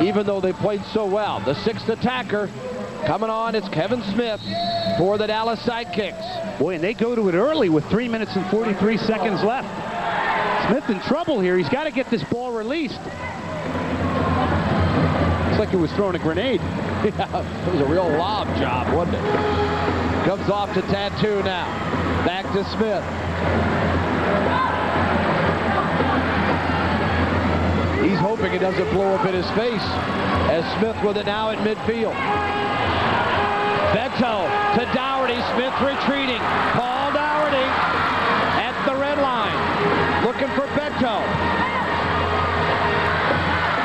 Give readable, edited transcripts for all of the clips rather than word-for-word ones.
even though they played so well. The sixth attacker coming on, it's Kevin Smith for the Dallas Sidekicks. Boy, and they go to it early with 3 minutes and 43 seconds left. Smith in trouble here. He's got to get this ball released. Looks like it was throwing a grenade. Yeah, it was a real lob job, wasn't it? Comes off to Tattoo now. Back to Smith. He's hoping it doesn't blow up in his face as Smith with it now at midfield. Beto to Dougherty. Smith retreating. Paul Dougherty at the red line. Looking for Beto.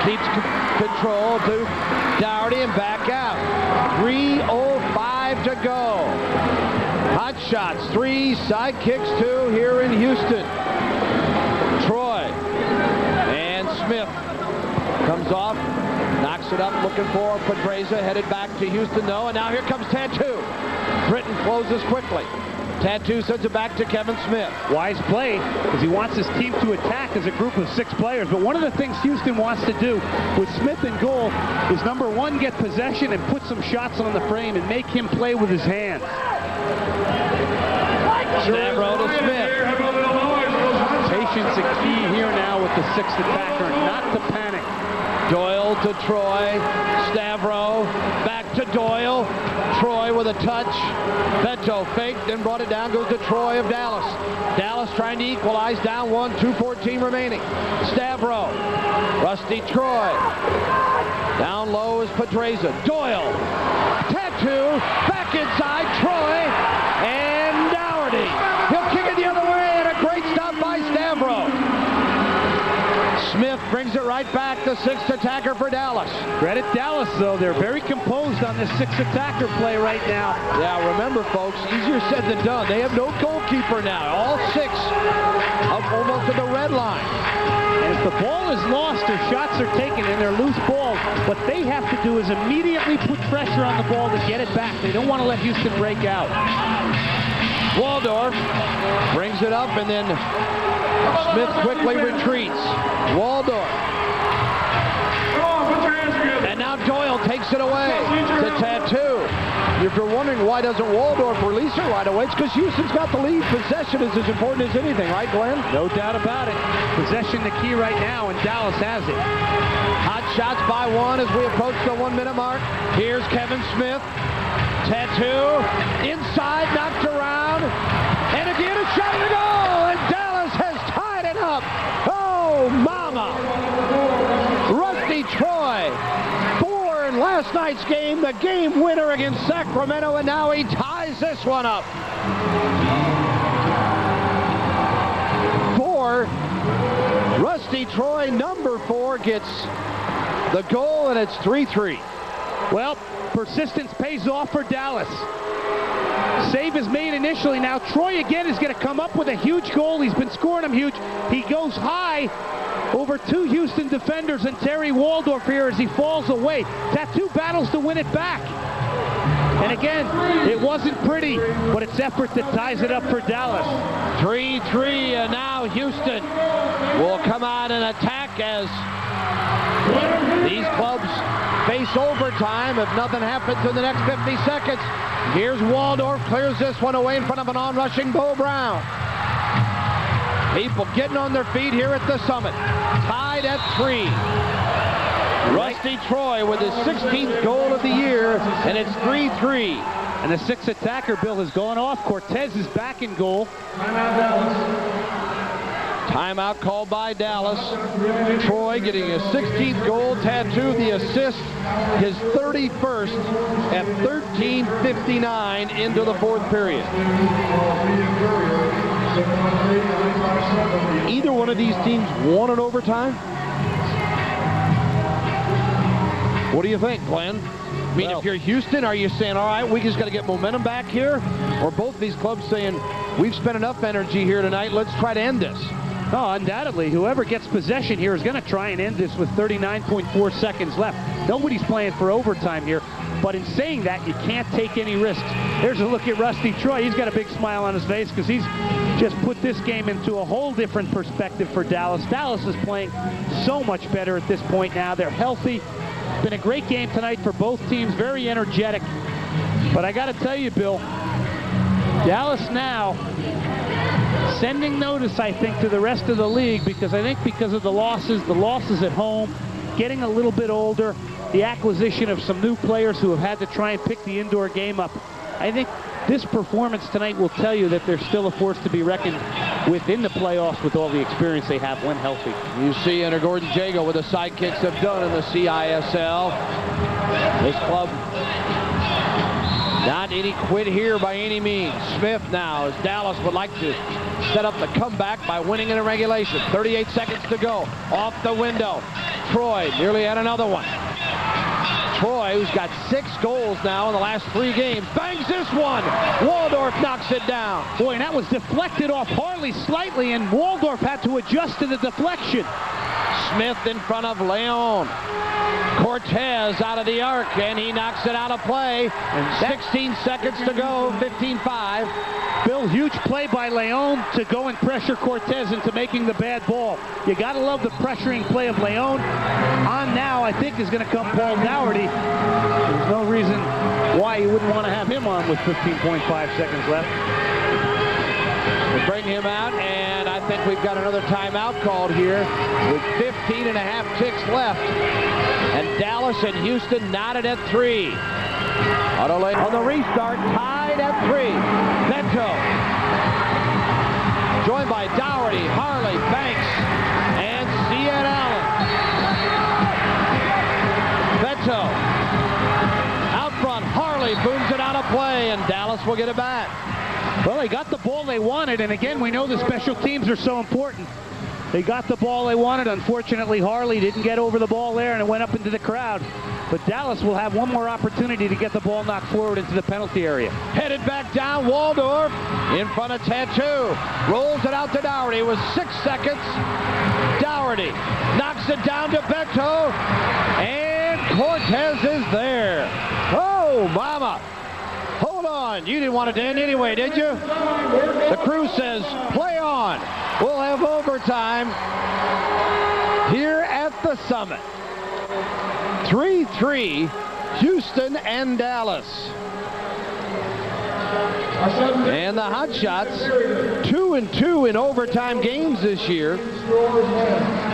Keeps control to Dougherty and back out. 3:05 to go. Hotshots 3, Sidekicks 2 here in Houston. Troy and Smith comes off, knocks it up, looking for Pedraza, headed back to Houston though, and now here comes Tattoo. Britton closes quickly. Tattoo sends it back to Kevin Smith. Wise play, because he wants his team to attack as a group of 6 players. But one of the things Houston wants to do with Smith in goal is, number 1, get possession and put some shots on the frame and make him play with his hands. Stavro to Smith. Patience a key here now with the 6th attacker, not to panic. Doyle to Troy. Stavro back to Doyle. Troy with a touch. Beto faked, then brought it down, goes to Troy of Dallas. Dallas trying to equalize, down 1, 2:14 remaining. Stavro. Rusty Troy. Down low is Pedraza. Doyle. Tattoo. Back inside. Troy. And Dougherty. He'll kick it the other way, and a great stop by Stavro. Smith brings it right back, the 6th attacker for Dallas. Credit Dallas, though. They're very composed on this 6th attacker play right now. Yeah, remember, folks, easier said than done. They have no goalkeeper now. All 6 up almost to the red line. And if the ball is lost or shots are taken and they're loose balls, what they have to do is immediately put pressure on the ball to get it back. They don't want to let Houston break out. Waldorf brings it up, and then Smith quickly retreats. Waldorf. And now Doyle takes it away to Tattoo. If you're wondering why doesn't Waldorf release it right away, it's because Houston's got the lead. Possession is as important as anything, right, Glenn? No doubt about it. Possession the key right now, and Dallas has it. Hot shots by 1 as we approach the 1-minute mark. Here's Kevin Smith. Tattoo. Inside, knocked around. And again, a shot to goal. And Dallas has tied it up. Oh, mama. Rusty Troy. 4 in last night's game. The game winner against Sacramento. And now he ties this one up. 4. Rusty Troy, number 4, gets the goal, and it's 3-3. Well, persistence pays off for Dallas. Save is made initially. Now Troy again is going to come up with a huge goal. He's been scoring them huge. He goes high over 2 Houston defenders and Terry Waldorf here as he falls away. Tattoo battles to win it back. And again, it wasn't pretty, but it's effort that ties it up for Dallas. 3-3, and now Houston will come out and attack as these clubs face overtime if nothing happens in the next 50 seconds. Here's Waldorf, clears this one away in front of an on-rushing Bo Brown. People getting on their feet here at the Summit. Tied at 3. Rusty Troy with his 16th goal of the year, and it's 3-3. And the 6th attacker, Bill, has gone off. Cortez is back in goal. Timeout called by Dallas. Troy getting his 16th goal. Tattoo the assist, his 31st at 13:59 into the 4th period. Either one of these teams won in overtime? What do you think, Glenn? I mean, if you're Houston, are you saying, all right, we just got to get momentum back here? Or both these clubs saying, we've spent enough energy here tonight, let's try to end this? Oh, undoubtedly, whoever gets possession here is going to try and end this with 39.4 seconds left. Nobody's playing for overtime here. But in saying that, you can't take any risks. There's a look at Rusty Troy. He's got a big smile on his face because he's just put this game into a whole different perspective for Dallas. Dallas is playing so much better at this point now. They're healthy. It's been a great game tonight for both teams, very energetic. But I got to tell you, Bill, Dallas now sending notice, I think, to the rest of the league, because I think because of the losses at home, getting a little bit older, the acquisition of some new players who have had to try and pick the indoor game up. I think this performance tonight will tell you that they're still a force to be reckoned with in the playoffs with all the experience they have when healthy. You see Enter Gordon Jago what the Sidekicks have done in the CISL. This club, not any quit here by any means. Smith now, as Dallas would like to set up the comeback by winning in a regulation. 38 seconds to go. Off the window. Troy nearly had another one. Troy, who's got 6 goals now in the last 3 games, bangs this one. Waldorf knocks it down. Boy, and that was deflected off Harley slightly, and Waldorf had to adjust to the deflection. Smith in front of Leon. Cortez out of the arc, and he knocks it out of play. And 16 seconds to go, 15-5. Bill, huge play by Leon to go and pressure Cortez into making the bad ball. You got to love the pressuring play of Leon. On now, I think, is going to come Paul Dougherty. There's no reason why you wouldn't want to have him on with 15.5 seconds left. We'll bring him out, and I think we've got another timeout called here with 15.5 ticks left. And Dallas and Houston knotted at 3. On the restart, tied at 3. Bento. Joined by Dougherty, Harley, Banks, and C.N. Allen. Bento. Out front, Harley booms it out of play, and Dallas will get it back. Well, they got the ball they wanted, and again, we know the special teams are so important. They got the ball they wanted. Unfortunately, Harley didn't get over the ball there, and it went up into the crowd. But Dallas will have one more opportunity to get the ball knocked forward into the penalty area. Headed back down, Waldorf in front of Tattoo. Rolls it out to Dougherty with 6 seconds. Dougherty knocks it down to Bento, and Cortez is there. Oh, mama. Hold on. You didn't want it to end anyway, did you? The crew says, play on. We'll have overtime here at the Summit. 3-3, Houston and Dallas. And the Hotshots, 2-2 in overtime games this year.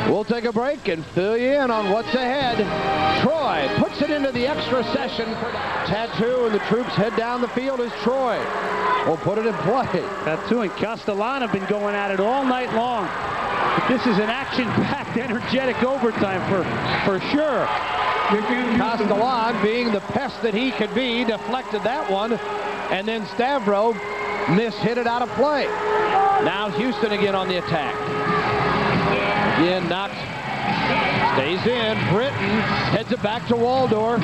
We'll take a break and fill you in on what's ahead. Troy puts it into the extra session. Tattoo and the troops head down the field as Troy will put it in play. Tattoo and Castellan have been going at it all night long. But this is an action-packed, energetic overtime for sure. Castellan, being the pest that he could be, deflected that one, and then Stavro hit it out of play. Now Houston again on the attack. Again knocked, stays in. Britton heads it back to Waldorf.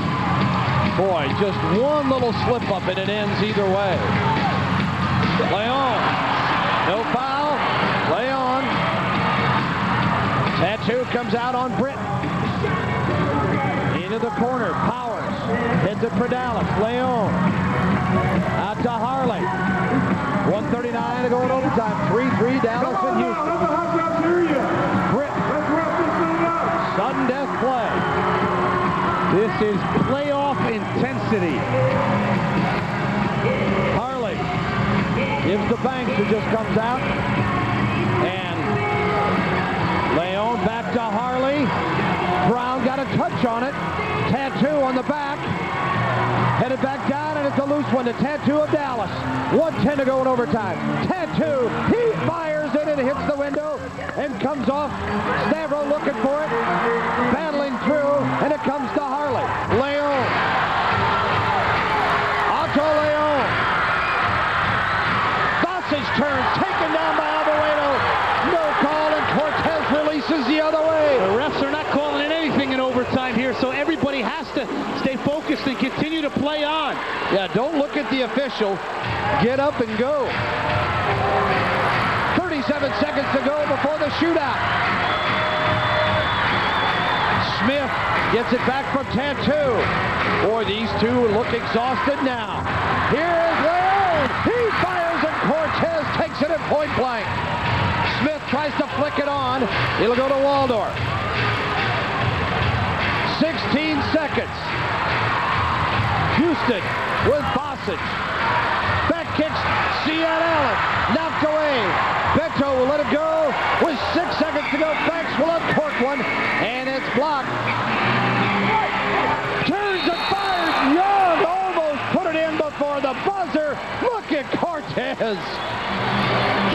Boy, just one little slip up and it ends either way. Leon, no foul. Leon. Tattoo comes out on Britton. Into the corner, Powers heads it for Dallas. Leon out to Harley. 1:39 to go in overtime. 3-3 Dallas and Houston. Britton. Sudden death play. This is playoff intensity. Harley gives the Banks, who just comes out. And Leon back to Harley. Brown got a touch on it. Tattoo on the back. Headed back down, and it's a loose one to Tattoo of Dallas. 1:10 to go in overtime. Tattoo, he fires it and hits the window and comes off. Stavro looking for it. Battling through, and it comes to Harley. Leon. Otto Leon. Sausage turn, taken down by Alvarado. No call, and Cortez releases the other way. The refs are not calling in anything in overtime here, so everybody has to stay focused and continue to play on. Yeah, don't look at the official. Get up and go. 37 seconds to go before the shootout. Smith gets it back from Tattoo. Boy, these two look exhausted now. Here is Leon. He fires, and Cortez takes it at point blank. Smith tries to flick it on. It'll go to Waldorf. 6 16 seconds. Houston with Bossage. Back kicks, CISL, knocked away. Beto will let it go with 6 seconds to go. Banks will uncork one, and it's blocked. Turns and fires. Young almost put it in before the buzzer. Look at Cortez.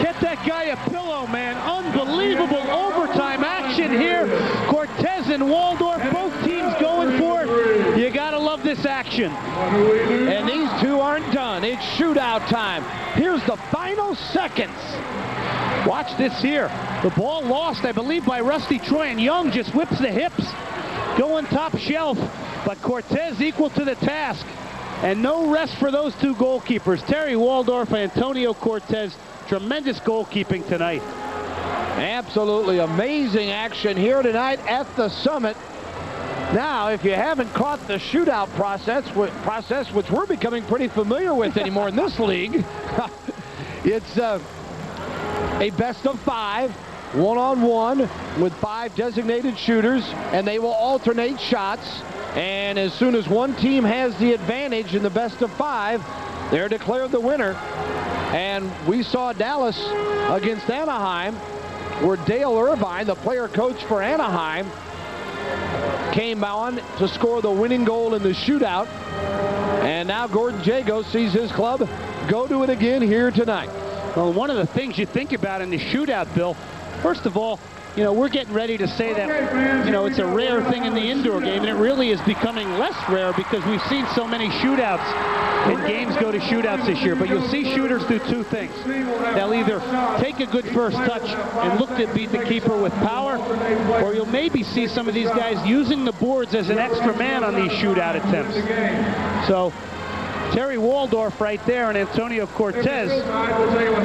Get that guy a pillow, man. Unbelievable overtime action here. Cortez and Waldorf, both teams going for it. You gotta love this action. And these two aren't done. It's shootout time. Here's the final seconds. Watch this here. The ball lost, I believe, by Rusty Troy, and Young just whips the hips. Going top shelf, but Cortez equal to the task. And no rest for those two goalkeepers. Terry Waldorf and Antonio Cortez. Tremendous goalkeeping tonight. Absolutely amazing action here tonight at the Summit. Now, if you haven't caught the shootout process, which we're becoming pretty familiar with anymore in this league, it's a best of 5, one-on-one with 5 designated shooters, and they will alternate shots. And as soon as one team has the advantage in the best of 5, they're declared the winner. And we saw Dallas against Anaheim, where Dale Irvine, the player coach for Anaheim, came on to score the winning goal in the shootout. And now Gordon Jago sees his club go to it again here tonight. Well, one of the things you think about in the shootout, Bill, first of all, you know, we're getting ready to say that, you know, it's a rare thing in the indoor game, and it really is becoming less rare because we've seen so many shootouts and games go to shootouts this year. But you'll see shooters do 2 things. They'll either take a good first touch and look to beat the keeper with power, or you'll maybe see some of these guys using the boards as an extra man on these shootout attempts. So Terry Waldorf right there and Antonio Cortez,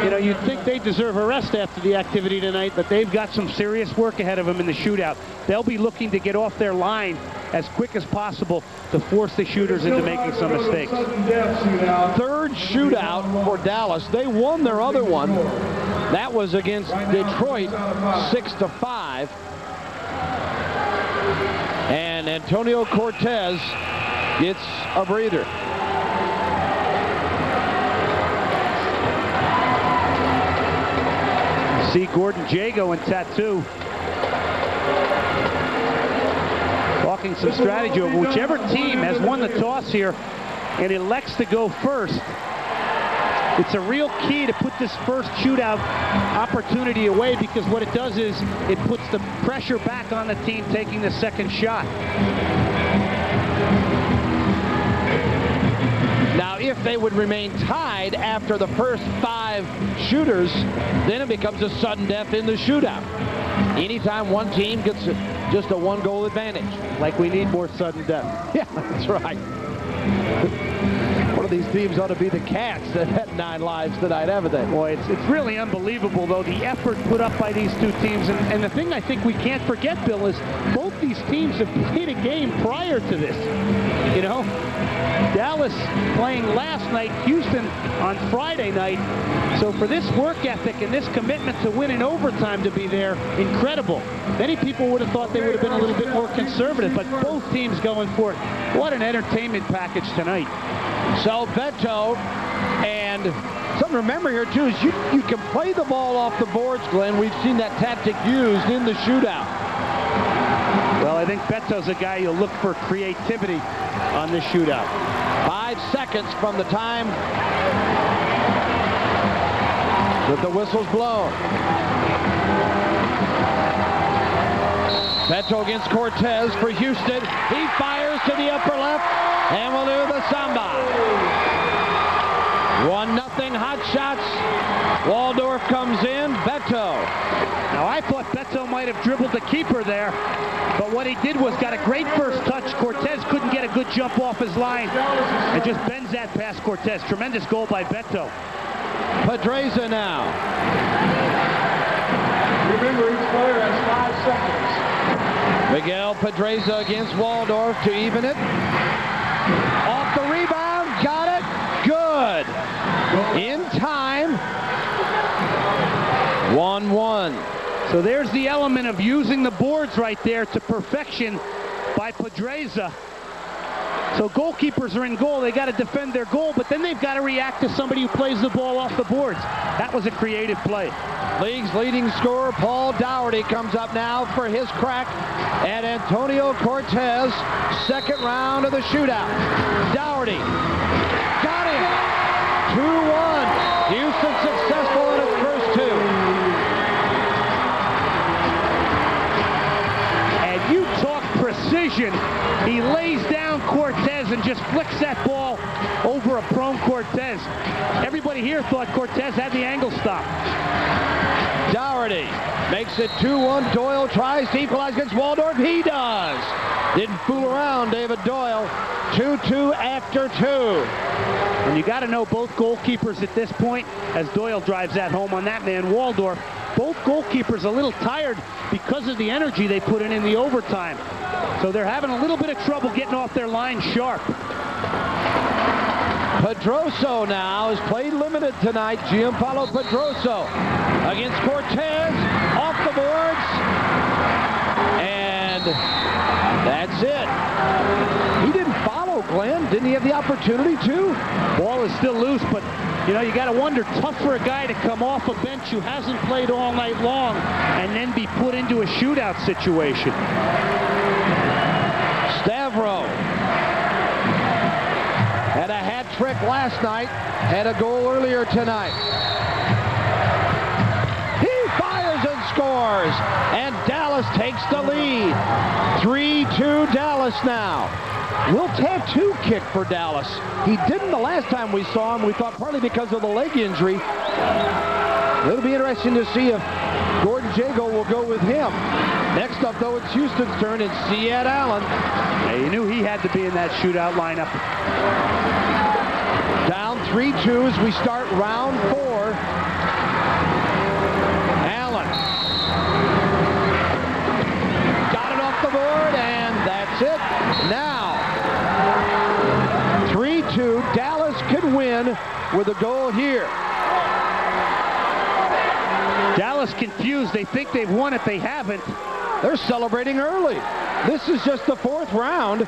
you know, you'd think they deserve a rest after the activity tonight, but they've got some serious work ahead of them in the shootout. They'll be looking to get off their line as quick as possible to force the shooters into making some mistakes. 3rd shootout for Dallas. They won their other one. That was against Detroit, 6-5. And Antonio Cortez gets a breather. See Gordon Jago in tattoo. Talking some strategy over whichever team has won the toss here and elects to go first. It's a real key to put this first shootout opportunity away, because what it does is it puts the pressure back on the team taking the second shot. Now, if they would remain tied after the first 5 shooters, then it becomes a sudden death in the shootout. Anytime one team gets just a 1-goal advantage. Like we need more sudden death. Yeah, that's right. One of these teams ought to be the Cats that had 9 lives tonight, haven't they? Boy, it's really unbelievable, though, the effort put up by these 2 teams. And the thing I think we can't forget, Bill, is both these teams have played a game prior to this. You know, Dallas playing last night, Houston on Friday night. So for this work ethic and this commitment to win in overtime to be there, incredible. Many people would have thought they would have been a little bit more conservative, but both teams going for it. What an entertainment package tonight. So Beto, and something to remember here too is you can play the ball off the boards, Glenn. We've seen that tactic used in the shootout. Well, I think Beto's a guy you'll look for creativity on this shootout. 5 seconds from the time that the whistle's blown. Beto against Cortez for Houston. He fires to the upper left and will do the samba. 1-0 Hotshots. Waldorf comes in. Beto. Now, I thought Beto might have dribbled the keeper there, but what he did was got a great first touch. Cortez couldn't get a good jump off his line and just bends that past Cortez. Tremendous goal by Beto. Pedreza now. Remember, each player has 5 seconds. Miguel Pedreza against Waldorf to even it. Off the rebound, got it, good. In time, 1-1. So there's the element of using the boards right there to perfection. by Pedreza. So goalkeepers are in goal. They got to defend their goal, but then they've got to react to somebody who plays the ball off the boards. That was a creative play. League's leading scorer, Paul Dougherty, comes up now for his crack at Antonio Cortez. Second round of the shootout. Dougherty got him. 2-1. Houston successful in its first two. And you talk precision. He lays down Cortez and just flicks that ball over a prone Cortez. Everybody here thought Cortez had the angle stop. Dougherty makes it 2-1. Doyle tries to equalize against Waldorf. He does. Didn't fool around, David Doyle. 2-2 after 2. And you got to know both goalkeepers at this point, as Doyle drives that home on that man, Waldorf. Both goalkeepers a little tired because of the energy they put in the overtime. So they're having a little bit of trouble getting off their line sharp. Pedroso now has played limited tonight. Gianpaolo Pedroso against Cortez, off the boards, and that's it. He didn't follow, Glenn. Didn't he have the opportunity to? Ball is still loose, but you know, you got to wonder, tough for a guy to come off a bench who hasn't played all night long and then be put into a shootout situation. Stavro had a hat trick last night, had a goal earlier tonight. He fires and scores, and Dallas takes the lead. 3-2 Dallas now. Little tattoo kick for Dallas. He didn't the last time we saw him. We thought partly because of the leg injury. It'll be interesting to see if Gordon Jago will go with him. Next up, though, it's Houston's turn, and Siad Allen. Yeah, you knew he had to be in that shootout lineup. Down 3-2 as we start round 4. Allen got it off the board, and that's it. Now, 3-2. Dallas could win with a goal here. Dallas confused. They think they've won it. They haven't. They're celebrating early. This is just the 4th round.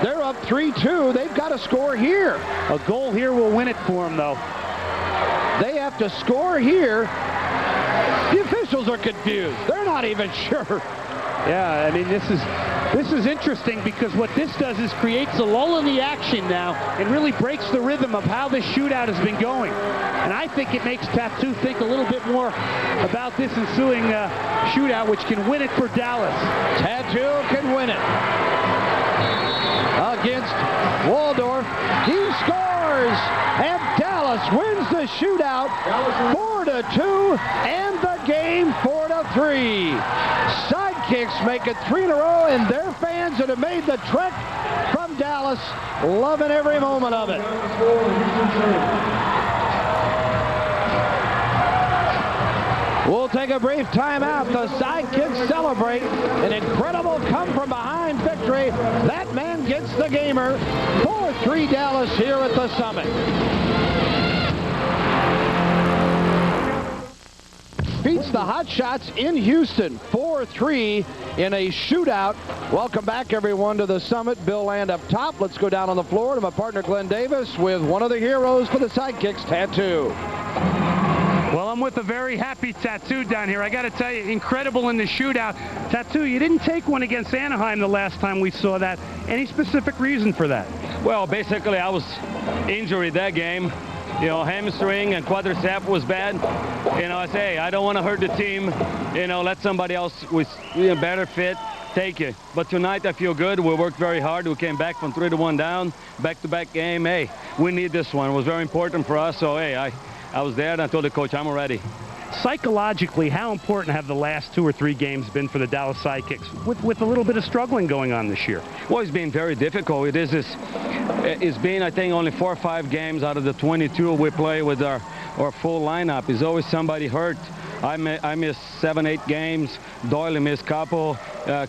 They're up 3-2. They've got to score here. A goal here will win it for them, though. They have to score here. The officials are confused. They're not even sure. Yeah, I mean, this is interesting because what this does is creates a lull in the action now and really breaks the rhythm of how this shootout has been going. And I think it makes Tattoo think a little bit more about this ensuing shootout, which can win it for Dallas. Tattoo can win it against Waldorf. He scores, and Dallas wins the shootout 4-2, and the game 4-3. Sidekicks make it 3 in a row, and their fans that have made the trek from Dallas loving every moment of it. We'll take a brief timeout. The Sidekicks celebrate an incredible come-from-behind victory. That man gets the gamer. 4-3 Dallas here at the Summit. Beats the Hotshots in Houston, 4-3 in a shootout. Welcome back, everyone, to the Summit. Bill Land up top. Let's go down on the floor to my partner, Glenn Davis, with one of the heroes for the Sidekicks, Tattoo. Well, I'm with a very happy Tattoo down here. I got to tell you, incredible in the shootout. Tattoo, you didn't take one against Anaheim the last time we saw that. Any specific reason for that? Well, basically, I was injured that game. You know, hamstring and quadricep was bad. You know, I say, hey, I don't want to hurt the team. You know, let somebody else with a better fit take it. But tonight, I feel good. We worked very hard. We came back from 3-1 down, back-to-back game. Hey, we need this one. It was very important for us. So, hey, I was there, and I told the coach, I'm ready. Psychologically, how important have the last 2 or 3 games been for the Dallas Sidekicks with a little bit of struggling going on this year? Well, it's been very difficult. It's been, I think, only 4 or 5 games out of the 22 we play with our full lineup. There's always somebody hurt. I missed 7, 8 games. Doyle missed a couple.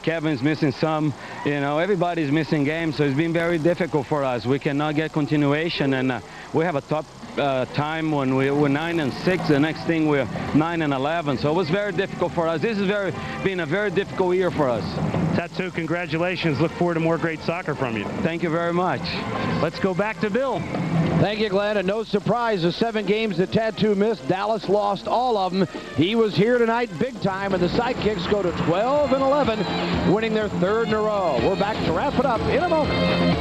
Kevin's missing some. You know, everybody's missing games, so it's been very difficult for us. We cannot get continuation, and we have a top time when we were 9-6. The next thing we're 9-11. So it was very difficult for us. This has been a very difficult year for us. Tattoo, congratulations. Look forward to more great soccer from you. Thank you very much. Let's go back to Bill. Thank you, Glenn. And no surprise, the 7 games that Tattoo missed, Dallas lost all of them. He was here tonight big time, and the Sidekicks go to 12-11, winning their 3rd in a row. We're back to wrap it up in a moment.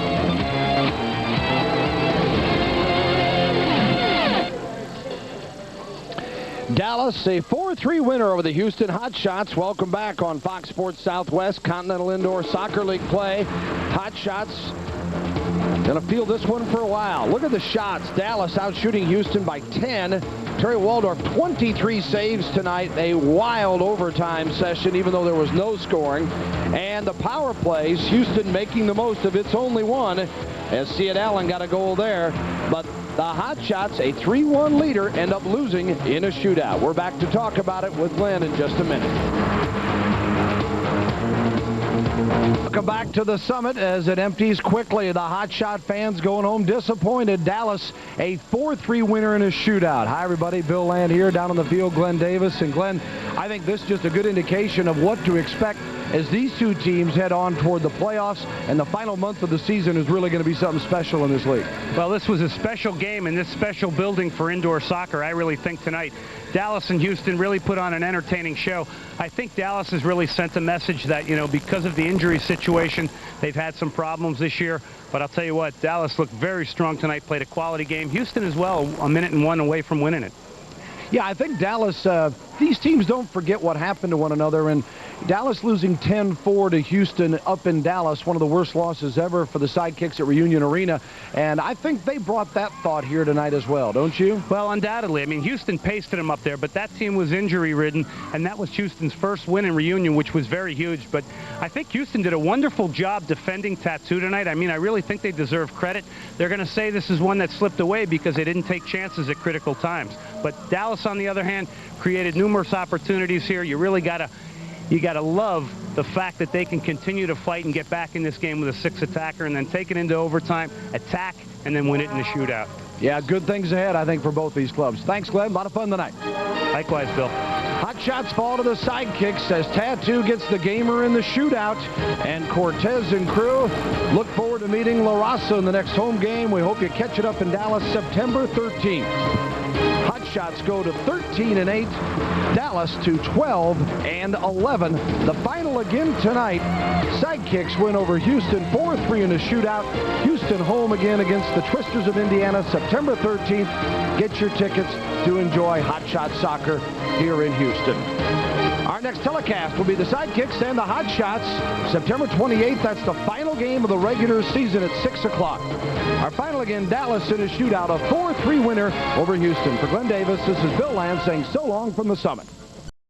Dallas, a 4-3 winner over the Houston Hotshots. Welcome back on Fox Sports Southwest Continental Indoor Soccer League play. Hotshots going to field this one for a while. Look at the shots. Dallas out shooting Houston by 10. Terry Waldorf, 23 saves tonight. A wild overtime session, even though there was no scoring. And the power plays, Houston making the most of its only one, as Ciad Allen got a goal there. But the Hotshots, a 3-1 leader, end up losing in a shootout. We're back to talk about it with Glenn in just a minute. Welcome back to the Summit as it empties quickly. The Hotshot fans going home disappointed. Dallas, a 4-3 winner in a shootout. Hi, everybody. Bill Land here, down on the field, Glenn Davis. And Glenn, I think this is just a good indication of what to expect as these two teams head on toward the playoffs, and the final month of the season is really going to be something special in this league. Well, this was a special game in this special building for indoor soccer. I really think tonight Dallas and Houston really put on an entertaining show. I think Dallas has really sent a message that, you know, because of the injury situation, they've had some problems this year. But I'll tell you what, Dallas looked very strong tonight, played a quality game. Houston as well, 1-1 away from winning it. Yeah, I think Dallas, these teams don't forget what happened to one another, and Dallas losing 10-4 to Houston up in Dallas, one of the worst losses ever for the Sidekicks at Reunion Arena, and I think they brought that thought here tonight as well, don't you? Well, undoubtedly. I mean, Houston pasted them up there, but that team was injury-ridden, and that was Houston's first win in Reunion, which was very huge. But I think Houston did a wonderful job defending Tattoo tonight. I mean, I really think they deserve credit. They're going to say this is one that slipped away because they didn't take chances at critical times. But Dallas, on the other hand, created numerous opportunities here. You really got to love the fact that they can continue to fight and get back in this game with a 6 attacker and then take it into overtime, attack, and then win it in the shootout. Yeah, good things ahead, I think, for both these clubs. Thanks, Glenn. A lot of fun tonight. Likewise, Bill. Hotshots fall to the Sidekicks as Tattoo gets the gamer in the shootout. And Cortez and crew look forward to meeting La Raza in the next home game. We hope you catch it up in Dallas September 13th. Hotshots go to 13-8, Dallas to 12-11. The final again tonight. Sidekicks win over Houston 4-3 in a shootout. Houston home again against the Twisters of Indiana September 13th. Get your tickets to enjoy Hotshot soccer here in Houston. Our next telecast will be the Sidekicks and the Hotshots September 28th. That's the final game of the regular season at 6 o'clock. Our final again, Dallas in a shootout, a 4-3 winner over Houston. For Glenn Davis, this is Bill Land saying so long from the Summit.